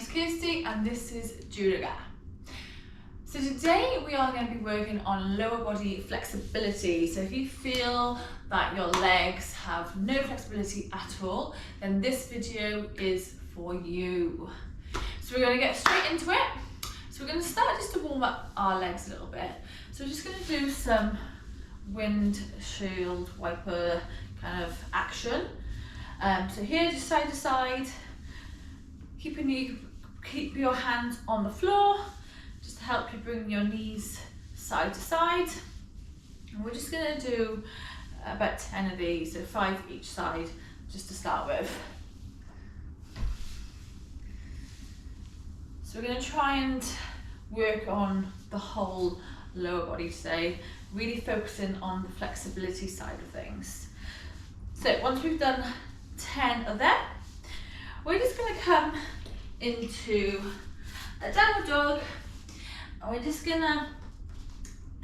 name's Kirsty and this is Julia. So today we are going to be working on lower body flexibility. So if you feel that your legs have no flexibility at all, then this video is for you. So we're going to get straight into it. So we're going to start just to warm up our legs a little bit. So we're just going to do some windshield wiper kind of action. So here, just side to side, keep your hands on the floor, just to help you bring your knees side to side. And we're just going to do about 10 of these, so 5 each side, just to start with. So we're going to try and work on the whole lower body today, really focusing on the flexibility side of things. So once we've done 10 of them, we're just going to come into a downward dog, and we're just going to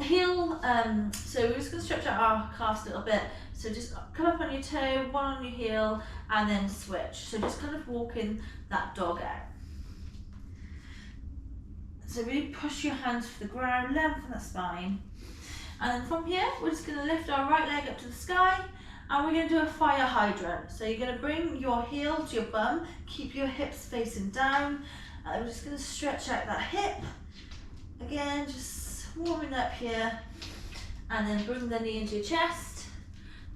heel, so we're just going to stretch out our calves a little bit. So just come up on your toe, one on your heel, and then switch. So just kind of walking that dog out. So really push your hands to the ground, lengthen the spine. And then from here, we're just going to lift our right leg up to the sky, and we're going to do a fire hydrant. So you're going to bring your heel to your bum, keep your hips facing down, and we're just going to stretch out that hip. Again, just warming up here, and then bring the knee into your chest,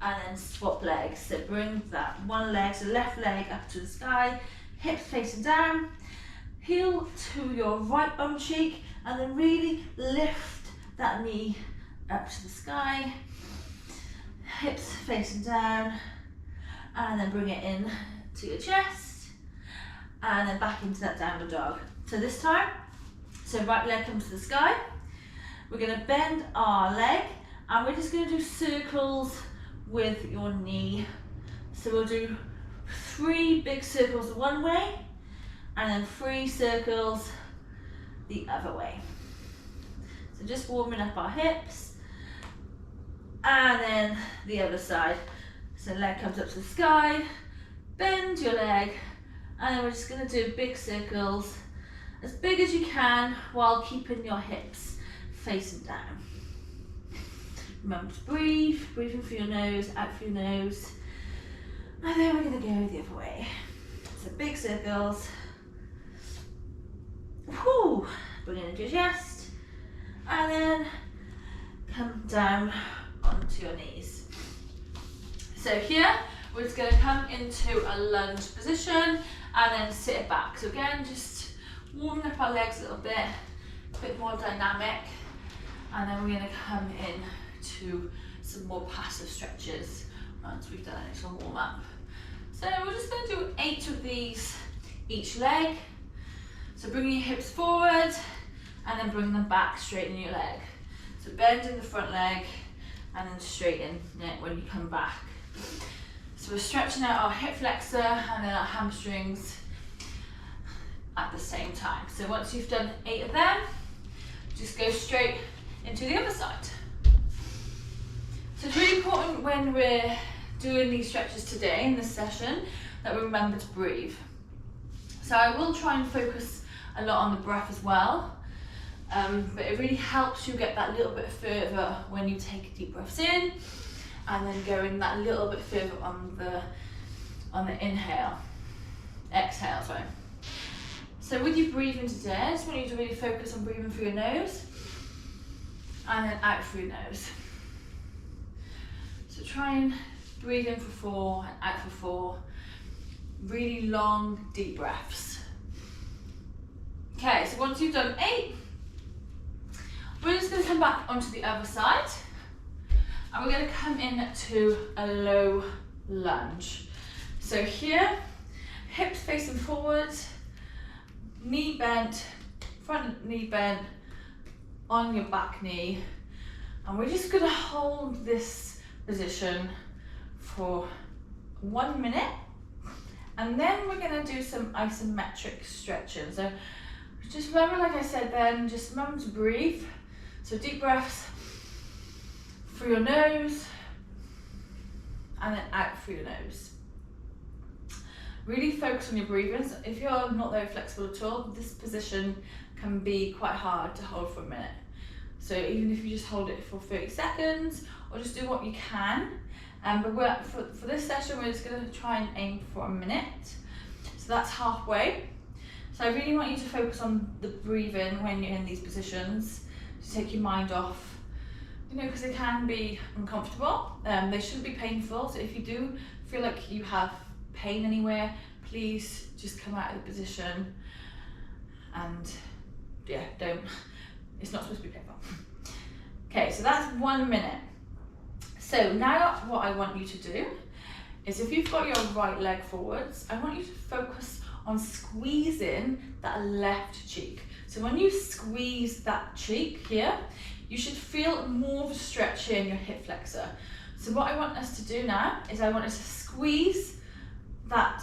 and then swap legs. So bring that one leg, so left leg up to the sky, hips facing down, heel to your right bum cheek, and then really lift that knee up to the sky, hips facing down, and then bring it in to your chest, and then back into that downward dog. So this time, so right leg comes to the sky, we're going to bend our leg, and we're just going to do circles with your knee. So we'll do 3 big circles one way, and then 3 circles the other way. So just warming up our hips. And then the other side. So leg comes up to the sky, bend your leg, and then we're just going to do big circles, as big as you can, while keeping your hips facing down. Remember to breathe, breathe in through your nose, out through your nose. And then we're going to go the other way. So big circles. Whoo! Bring it into your chest, and then come down onto your knees. So here we're just going to come into a lunge position and then sit it back. So again, just warming up our legs a little bit, a bit more dynamic, and then we're going to come in to some more passive stretches once we've done a little warm up. So we're just going to do 8 of these each leg. So bring your hips forward and then bring them back, straighten your leg. So bend in the front leg and then straighten it when you come back. So we're stretching out our hip flexor and then our hamstrings at the same time. So once you've done 8 of them, just go straight into the other side. So it's really important when we're doing these stretches today in this session that we remember to breathe. So I will try and focus a lot on the breath as well. But it really helps you get that little bit further when you take deep breaths in, and then going that little bit further on the inhale, exhale, sorry. So with you breathing today, I just want you to really focus on breathing through your nose, and then out through your nose. So try and breathe in for 4 and out for 4, really long, deep breaths. Okay, so once you've done 8, we're just going to come back onto the other side, and we're going to come into a low lunge. So here, hips facing forward, knee bent, front knee bent on your back knee, and we're just going to hold this position for 1 minute, and then we're going to do some isometric stretching. So just remember, like I said then, just remember to breathe. So deep breaths through your nose and then out through your nose. Really focus on your breathing. So if you're not very flexible at all, this position can be quite hard to hold for a minute. So even if you just hold it for 30 seconds, or just do what you can. But for this session, we're just going to try and aim for a minute. So that's halfway. So I really want you to focus on the breathing when you're in these positions, to take your mind off, you know, because they can be uncomfortable. They shouldn't be painful. So if you do feel like you have pain anywhere, please just come out of the position and yeah, it's not supposed to be painful. Okay, so that's 1 minute. So now what I want you to do is, if you've got your right leg forwards, I want you to focus on squeezing that left cheek. So when you squeeze that cheek here, you should feel more of a stretch here in your hip flexor. So what I want us to do now is I want us to squeeze that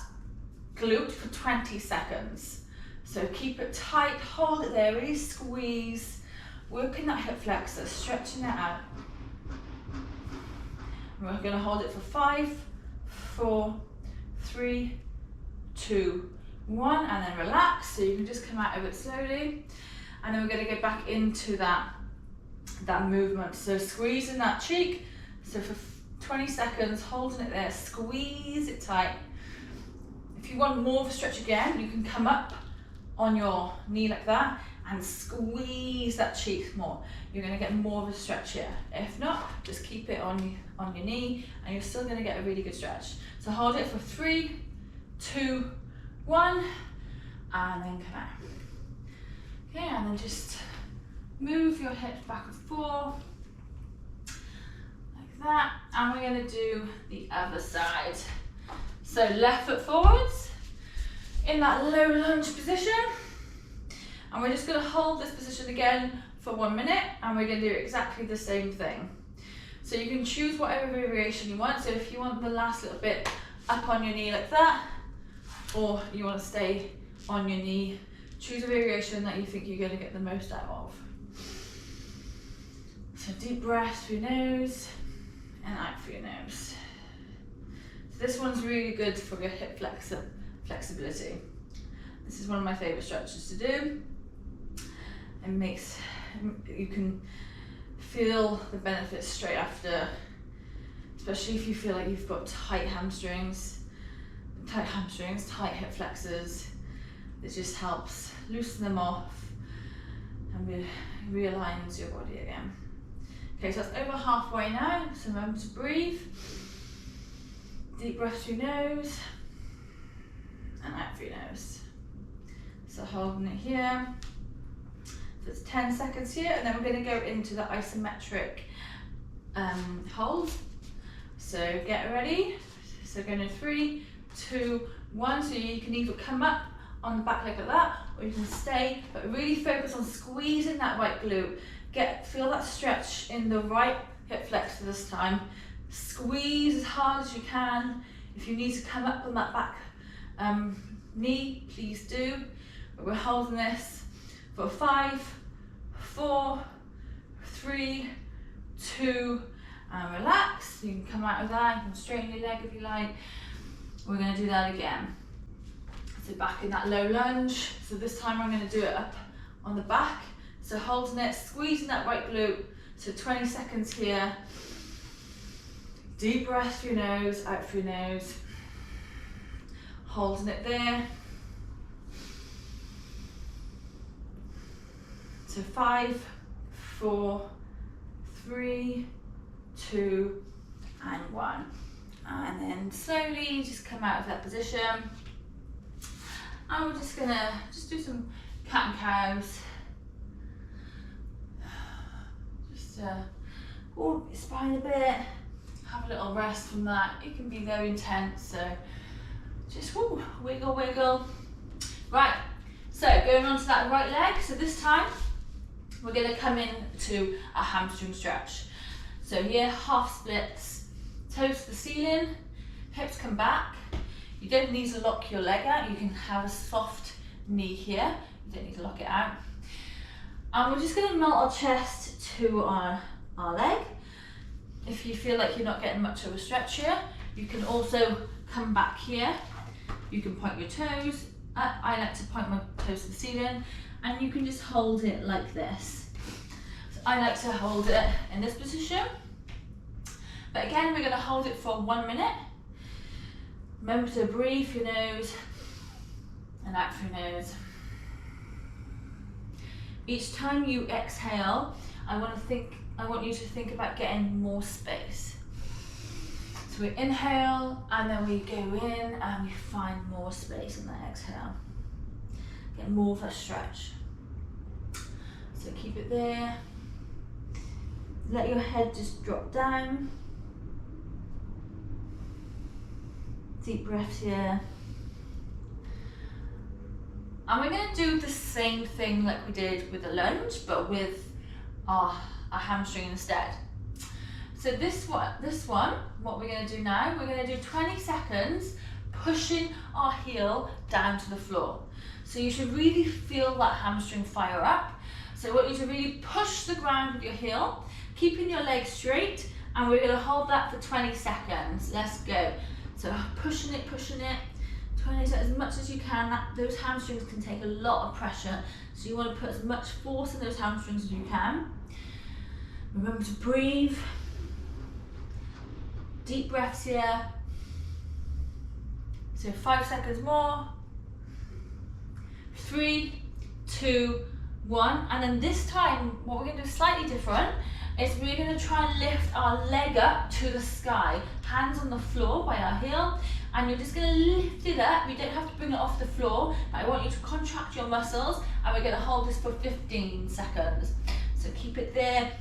glute for 20 seconds. So keep it tight, hold it there, really squeeze, working that hip flexor, stretching it out. We're going to hold it for 5, 4, 3, 2, 1, and then relax. So you can just come out of it slowly. And then we're going to get back into that movement. So squeezing that cheek. So for 20 seconds, holding it there, squeeze it tight. If you want more of a stretch again, you can come up on your knee like that and squeeze that cheek more. You're going to get more of a stretch here. If not, just keep it on your knee and you're still going to get a really good stretch. So hold it for 3, 2, 1, and then come out. Okay, and then just move your hips back and forth like that. And we're going to do the other side. So left foot forwards in that low lunge position. And we're just going to hold this position again for 1 minute, and we're going to do exactly the same thing. So you can choose whatever variation you want. So if you want the last little bit up on your knee like that, or you want to stay on your knee, choose a variation that you think you're going to get the most out of. So deep breath through your nose and out through your nose. So this one's really good for your hip flexibility. This is one of my favourite stretches to do. It makes, you can feel the benefits straight after, especially if you feel like you've got tight hamstrings, tight hip flexors. It just helps loosen them off and realigns your body again. Okay, so that's over halfway now, so remember to breathe. Deep breath through your nose and out through your nose. So holding it here. So it's 10 seconds here, and then we're going to go into the isometric hold. So get ready. So going in 3, 2, 1. So you can either come up on the back leg like that, or you can stay, but really focus on squeezing that right glute. Feel that stretch in the right hip flexor this time. Squeeze as hard as you can. If you need to come up on that back knee, please do. But we're holding this for 5, 4, 3, 2, and relax. You can come out of that, you can straighten your leg if you like. We're going to do that again. So back in that low lunge. So this time I'm going to do it up on the back. So holding it, squeezing that right glute. So 20 seconds here. Deep breath through your nose, out through your nose. Holding it there. So 5, 4, 3, 2, and 1. And then slowly just come out of that position. And we're just gonna do some cat and cows. Just walk your spine a bit, have a little rest from that. It can be very intense, so just wiggle, wiggle. Right, so going on to that right leg. So this time we're gonna come into a hamstring stretch. So here, half splits, toes to the ceiling, hips come back. You don't need to lock your leg out. You can have a soft knee here. You don't need to lock it out. And we're just going to melt our chest to our leg. If you feel like you're not getting much of a stretch here, you can also come back here You can point your toes up. I like to point my toes to the ceiling, and you can just hold it like this. So I like to hold it in this position. But again, we're going to hold it for 1 minute. Remember to breathe through your nose and out through your nose. Each time you exhale, I want you to think about getting more space. So we inhale and then we go in and we find more space in that exhale. Get more of a stretch. So keep it there. Let your head just drop down. Deep breaths here. And we're going to do the same thing like we did with the lunge, but with our hamstring instead. So this one, what we're going to do now, we're going to do 20 seconds pushing our heel down to the floor. So you should really feel that hamstring fire up. So I want you to really push the ground with your heel, keeping your legs straight, and we're going to hold that for 20 seconds. Let's go. So pushing it, 20 seconds, as much as you can. Those hamstrings can take a lot of pressure, so you want to put as much force in those hamstrings as you can. Remember to breathe. Deep breaths here. So 5 seconds more. 3, 2, 1. And then this time, what we're going to do slightly different is we're going to try and lift our leg up to the sky. Hands on the floor by our heel. And you're just going to lift it up. You don't have to bring it off the floor, but I want you to contract your muscles, and we're going to hold this for 15 seconds. So keep it there.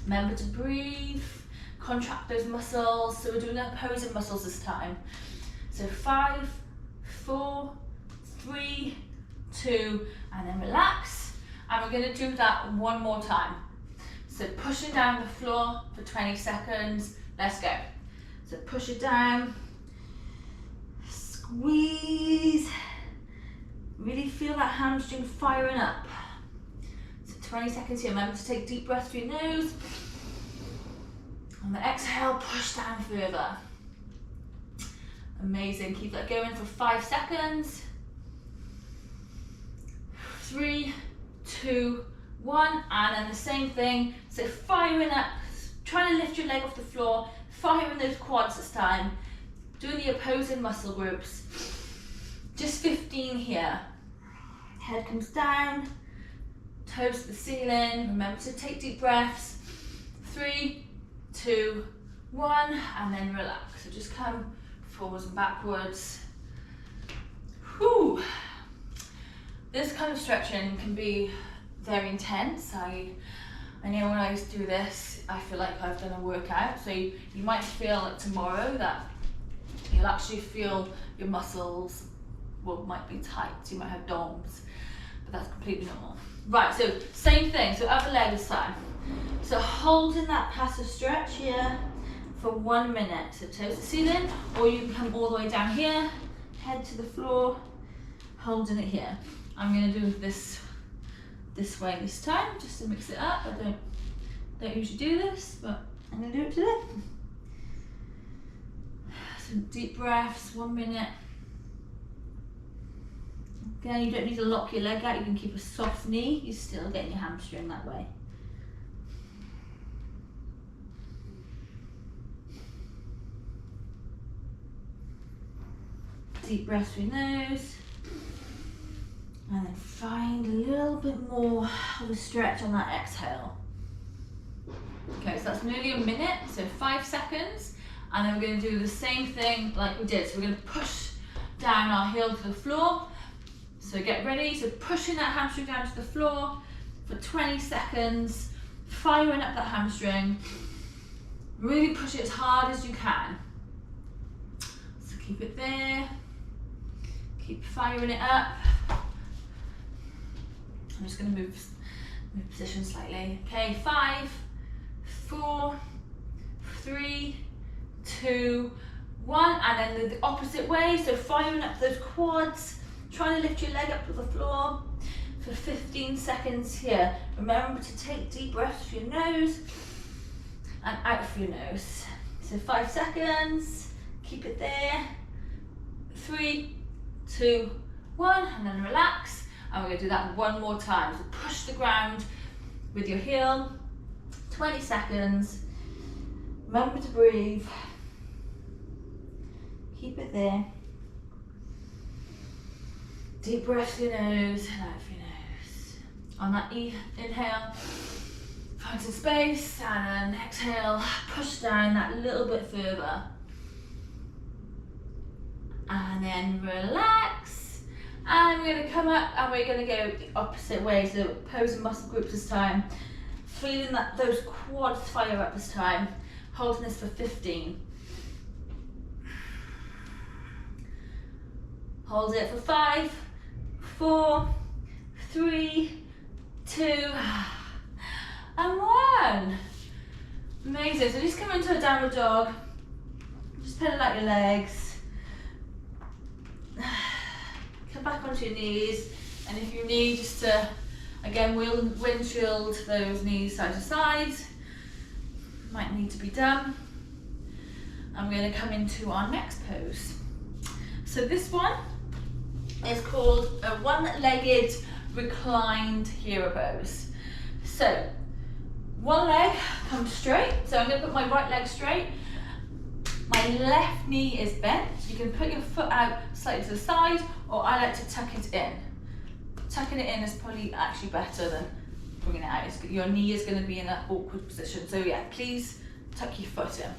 Remember to breathe, contract those muscles. So we're doing opposing muscles this time. So 5, 4, 3, 2, and then relax. And we're going to do that one more time. So pushing down the floor for 20 seconds. Let's go. So push it down. Squeeze. Really feel that hamstring firing up. So 20 seconds here. Remember to take deep breaths through your nose. On the exhale, push down further. Amazing. Keep that going for 5 seconds. 3, 2, 1. And then the same thing. So firing up, trying to lift your leg off the floor, firing those quads this time. Doing the opposing muscle groups. Just 15 here. Head comes down, toes to the ceiling. Remember to take deep breaths. 3, 2, 1, and then relax. So just come forwards and backwards. Whew. This kind of stretching can be very intense. I know when I used to do this, I feel like I've done a workout. So you might feel like tomorrow that you'll actually feel your muscles might be tight. So you might have DOMs, but that's completely normal. Right, so same thing. So other leg this time. So holding that passive stretch here for 1 minute. So toes to the ceiling, or you can come all the way down here, head to the floor, holding it here. I'm going to do this way this time, just to mix it up. I don't usually do this, but I'm going to do it today. Some deep breaths, 1 minute. Again, you don't need to lock your leg out. You can keep a soft knee. You're still getting your hamstring that way. Deep breath through your nose. And then find a little bit more of a stretch on that exhale. Okay, so that's nearly a minute, so 5 seconds. And then we're going to do the same thing like we did. So we're going to push down our heel to the floor. So get ready. So pushing that hamstring down to the floor for 20 seconds. Firing up that hamstring. Really push it as hard as you can. So keep it there. Keep firing it up. I'm just going to move position slightly. Okay, 5, 4, 3, 2, 1, and then the opposite way. So firing up those quads, trying to lift your leg up to the floor for 15 seconds here. Remember to take deep breaths through your nose and out through your nose. So 5 seconds, keep it there. 3, 2, 1, and then relax. And we're going to do that one more time. So push the ground with your heel, 20 seconds. Remember to breathe. Keep it there. Deep breath through your nose and out through your nose. On that inhale, find some space, and then exhale, push down that little bit further. And then relax. And we're going to come up and we're going to go the opposite way, so opposing muscle groups this time. Feeling that those quads fire up this time. Holding this for 15. Hold it for 5, 4, 3, 2, and 1. Amazing. So just come into a downward dog. Just pedal out your legs. Come back onto your knees, and if you need, just to again windshield those knees side to side. Might need to be done. And we're going to come into our next pose. So this one is called a one-legged reclined hero pose. So one leg comes straight. So I'm going to put my right leg straight. My left knee is bent. You can put your foot out slightly to the side, or I like to tuck it in. Tucking it in is probably actually better than bringing it out. Your knee is going to be in that awkward position. So yeah, please tuck your foot in.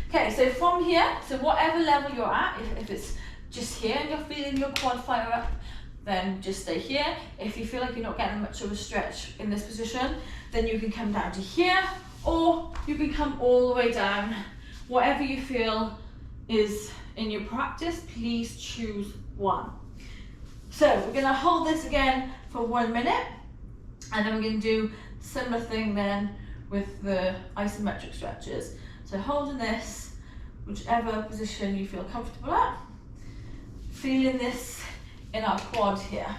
Okay, so from here, so whatever level you're at, if it's just here and you're feeling your quad fire up, then just stay here. If you feel like you're not getting much of a stretch in this position, then you can come down to here, or you can come all the way down. Whatever you feel is in your practice, please choose one. So we're going to hold this again for 1 minute, and then we're going to do similar thing then with the isometric stretches. So holding this, whichever position you feel comfortable at, feeling this in our quad here.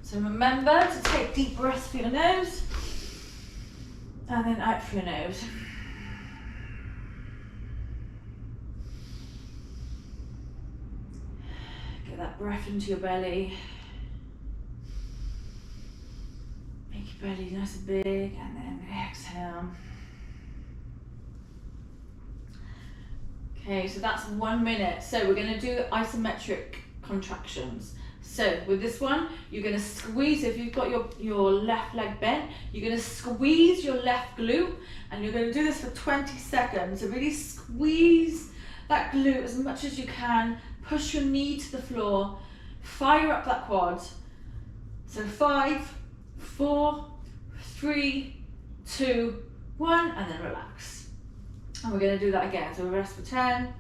So remember to take deep breaths through your nose, and then out through your nose. Get that breath into your belly. Make your belly nice and big, and then exhale. Okay, so that's 1 minute. So we're going to do isometric contractions. So with this one, you're going to squeeze. If you've got your left leg bent, you're going to squeeze your left glute, and you're going to do this for 20 seconds. So really squeeze that glute as much as you can. Push your knee to the floor. Fire up that quad. So 5, 4, 3, 2, 1, and then relax. And we're going to do that again. So rest for 10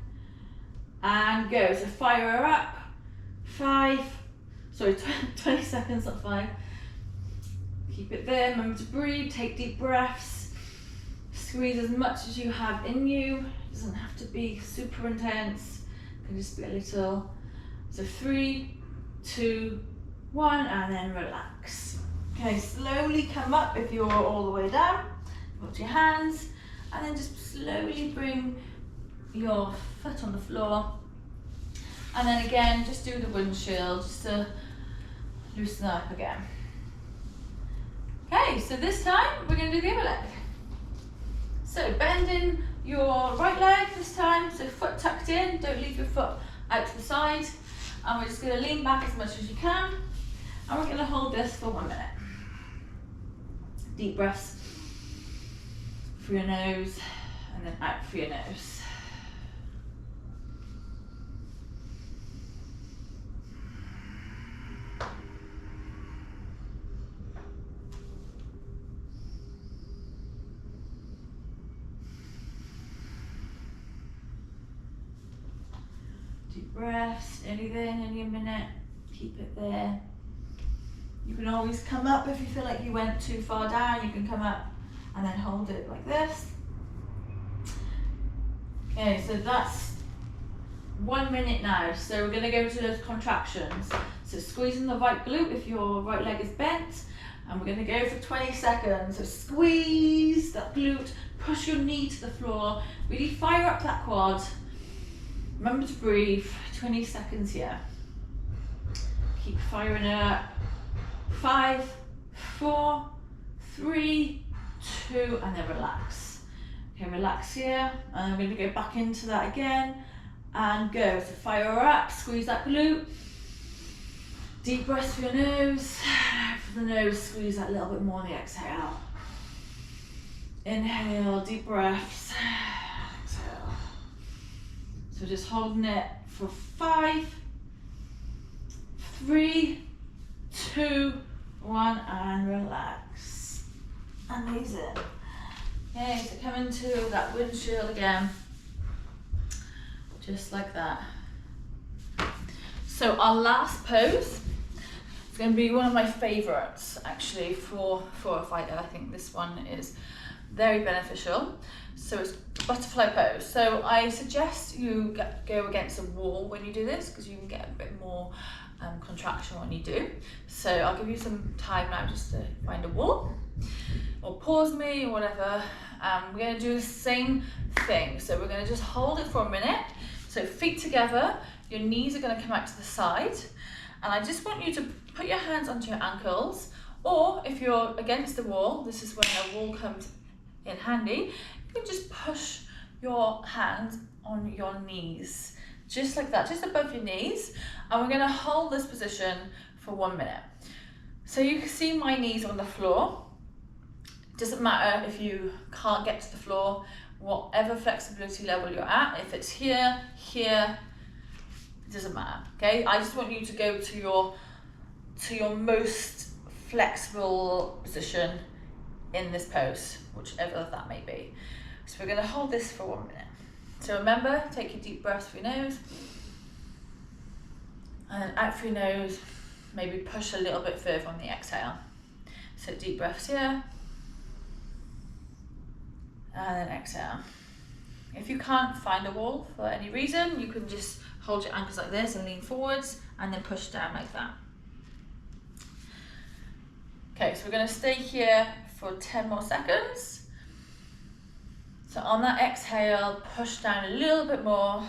and go. So fire her up. 20 seconds, not 5. Keep it there. Remember to breathe. Take deep breaths. Squeeze as much as you have in you. It doesn't have to be super intense. It can just be a little. So 3, 2, 1, and then relax. Okay, slowly come up if you're all the way down. Put your hands, and then just slowly bring your foot on the floor. And then again, just do the windshield, just to loosen up again. Okay, so this time we're going to do the other leg. So bending your right leg this time, so foot tucked in, don't leave your foot out to the side. And we're just going to lean back as much as you can. And we're going to hold this for 1 minute. Deep breaths through your nose, and then out through your nose. Deep breaths, nearly there, nearly a minute. Keep it there. You can always come up if you feel like you went too far down. You can come up and then hold it like this. Okay, so that's 1 minute now. So we're going to go to those contractions. So squeezing the right glute if your right leg is bent, and we're going to go for 20 seconds. So squeeze that glute, push your knee to the floor, really fire up that quad. Remember to breathe, 20 seconds here. Keep firing it up. 5, 4, 3, 2, and then relax. Okay, relax here, and I'm going to go back into that again, and go. So fire up, squeeze that glute. Deep breath through your nose. Out for the nose, squeeze that a little bit more on the exhale. Inhale, deep breaths. Exhale. So just holding it for 5, 3, 2, 1, and relax. Amazing. Okay, so come into that windshield again. Just like that. So our last pose is going to be one of my favorites actually for a fighter. I think this one is very beneficial. So it's butterfly pose. So I suggest you go against a wall when you do this, because you can get a bit more contraction when you do. So I'll give you some time now just to find a wall, or pause me, or whatever. We're going to do the same thing. So we're going to just hold it for a minute. So feet together, your knees are going to come out to the side, and I just want you to put your hands onto your ankles, or if you're against the wall, this is when a wall comes in handy, you can just push your hands on your knees, just like that, just above your knees, and we're going to hold this position for 1 minute. So you can see my knees on the floor. It doesn't matter if you can't get to the floor, whatever flexibility level you're at, if it's here, here, it doesn't matter, okay? I just want you to go to your most flexible position in this pose, whichever that may be. So we're gonna hold this for 1 minute. So remember, take your deep breaths through your nose, and then out through your nose, maybe push a little bit further on the exhale. So deep breaths here, and then exhale. If you can't find a wall for any reason, you can just hold your ankles like this and lean forwards, and then push down like that. Okay, so we're going to stay here for 10 more seconds. So on that exhale, push down a little bit more.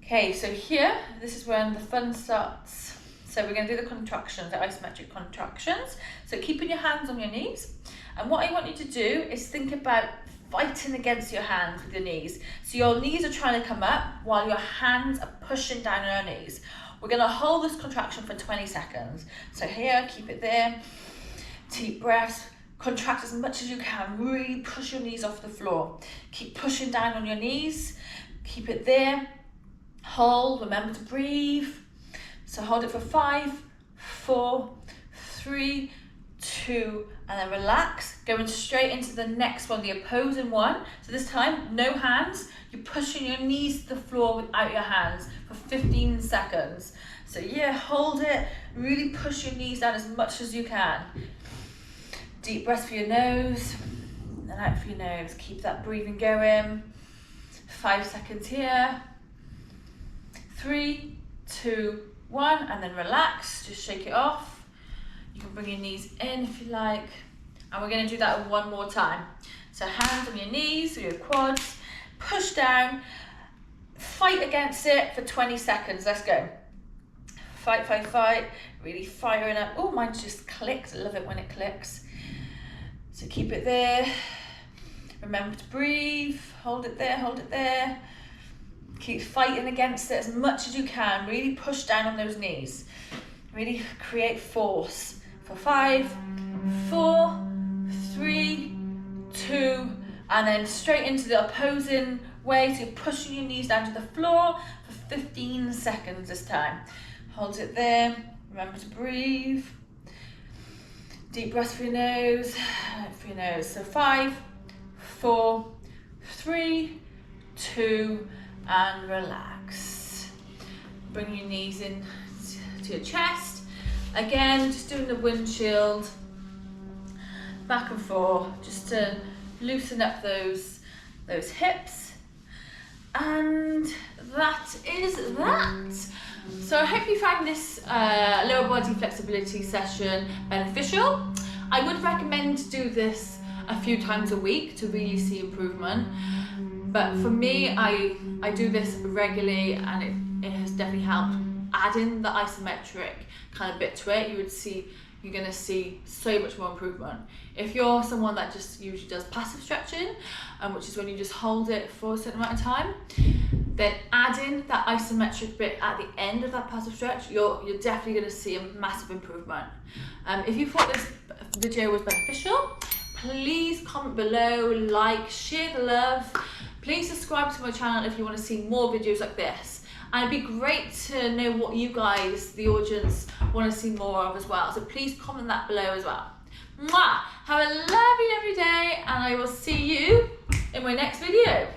Okay, so here, this is when the fun starts. So we're going to do the contractions, the isometric contractions. So keeping your hands on your knees. And what I want you to do is think about fighting against your hands with your knees. So your knees are trying to come up while your hands are pushing down on your knees. We're going to hold this contraction for 20 seconds. So here, keep it there. Deep breaths. Contract as much as you can. Really push your knees off the floor. Keep pushing down on your knees. Keep it there. Hold. Remember to breathe. So hold it for 5, 4, 3, 2, and then relax. Going straight into the next one, the opposing one. So this time, no hands. You're pushing your knees to the floor without your hands for 15 seconds. So yeah, hold it. Really push your knees down as much as you can. Deep breath through your nose and out through your nose. Keep that breathing going. 5 seconds here. 3, 2, 1, and then relax. Just shake it off. You can bring your knees in if you like. And we're going to do that one more time. So hands on your knees, or your quads. Push down. Fight against it for 20 seconds. Let's go. Fight, fight, fight. Really firing up. Oh, mine just clicked. I love it when it clicks. So keep it there. Remember to breathe. Hold it there, hold it there. Keep fighting against it as much as you can. Really push down on those knees. Really create force. For 5, 4, 3, 2, and then straight into the opposing way. So you're pushing your knees down to the floor for 15 seconds this time. Hold it there. Remember to breathe. Deep breath through your nose, out through your nose. So 5, 4, 3, 2, and relax. Bring your knees in to your chest. Again, just doing the windshield, back and forth, just to loosen up those hips. And that is that. So I hope you found this lower body flexibility session beneficial. I would recommend to do this a few times a week to really see improvement. But for me, I do this regularly, and it has definitely helped. Adding the isometric kind of bit to it, you're going to see so much more improvement. If you're someone that just usually does passive stretching, which is when you just hold it for a certain amount of time, then adding that isometric bit at the end of that passive stretch, you're definitely going to see a massive improvement. If you thought this video was beneficial, please comment below, like, share the love. Please subscribe to my channel if you want to see more videos like this. And it'd be great to know what you guys, the audience, want to see more of as well. So please comment that below as well. Mwah! Have a lovely day, and I will see you in my next video.